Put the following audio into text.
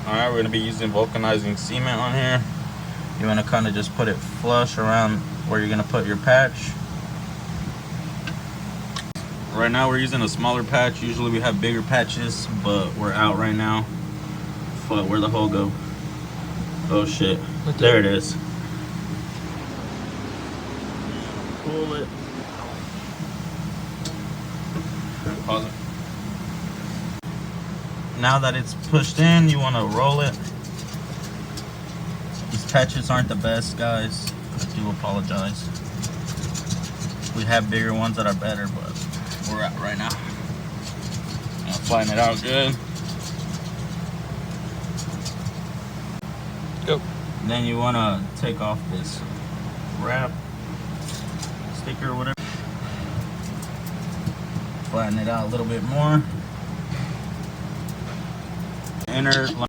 Alright, we're going to be using vulcanizing cement on here. You want to kind of just put it flush around where you're going to put your patch. Right now we're using a smaller patch. Usually we have bigger patches, but we're out right now. Fuck, where'd the hole go? Oh shit. There it is. Pull it. Pause it. Now that it's pushed in, you want to roll it. These patches aren't the best, guys. I do apologize. We have bigger ones that are better, but we're at right now. I'll flatten it out good. Go. Then you want to take off this wrap sticker or whatever. Flatten it out a little bit more. Inner